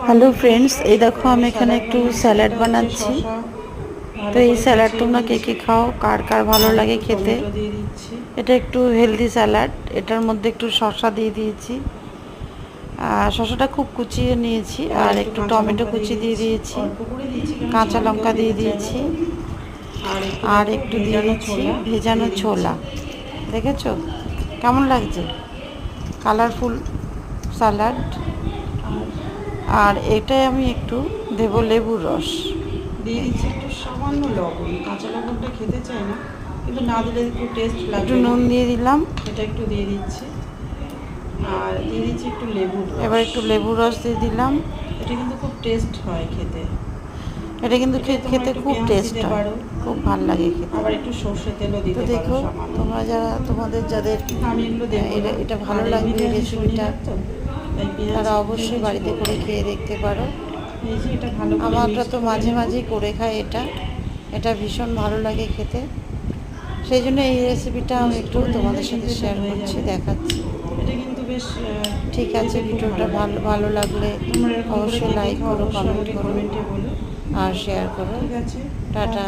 Hello friends, এই দেখো আমি এখানে একটু স্যালাড বানাচ্ছি। তো এই স্যালাড তোমরা কে কে খাও, কার কার ভালো লাগে খেতে। এটা একটু হেলদি স্যালাড। এটার মধ্যে একটু শসা দিয়ে দিয়েছি, শসাটা খুব কুচিয়ে নিয়েছি, আর একটু টমেটো কুচি দিয়ে দিয়েছি, কাঁচা লঙ্কা দিয়ে দিয়েছি, আর একটু দিয়ে দিচ্ছি ভেজানো ছোলা। দেখেছো কেমন লাগছে? Colourful salad. আর এটাই আমি একটু দেবো লেবুর রস, দিয়ে দিচ্ছি একটু সামান্য লবণ। কাঁচা লবণটা খেতে চাই না, কিন্তু না দিলে একটু টেস্ট লাগবে। একটু নুন দিয়ে দিলাম, এটা একটু দিয়ে দিচ্ছি, আর দিয়ে দিচ্ছি একটু লেবুর রস। এবার একটু লেবুর রস দিয়ে দিলাম। এটা কিন্তু খুব টেস্ট হয় খেতে। এটা কিন্তু খেতে খুব টেস্ট হয়, পারো, খুব ভালো লাগে খেতে। আবার একটু সর্ষে তেলও দিতে তো পারো দেখো, সামান্য। তোমরা তোমাদের যাদের আমি এগুলো দেবো না, এটা ভালো লাগবে এই রেসিপিটা, তারা অবশ্যই পেঁয়াজ বাড়িতে করে খেয়ে দেখতে পারো। এই যে এটা ভালো করে আমরা মিক্সড তো করে মাঝে নেব। মাঝেই করে খাই এটা, এটা ভীষণ ভালো লাগে খেতে। সেই জন্য এই রেসিপিটা আমি একটু তোমাদের সাথে শেয়ার করছি, দেখাচ্ছি। এটা কিন্তু বেশ ঠিক আছে, ভিডিওটা ভালো লাগলে তোমরা এরকম করে অবশ্যই কে কে লাইক খাও, করো, অবশ্যই কমেন্ট আমাকে করো, কমেন্টে বলো। আর শেয়ার করো। ঠিক আছে, টাটা।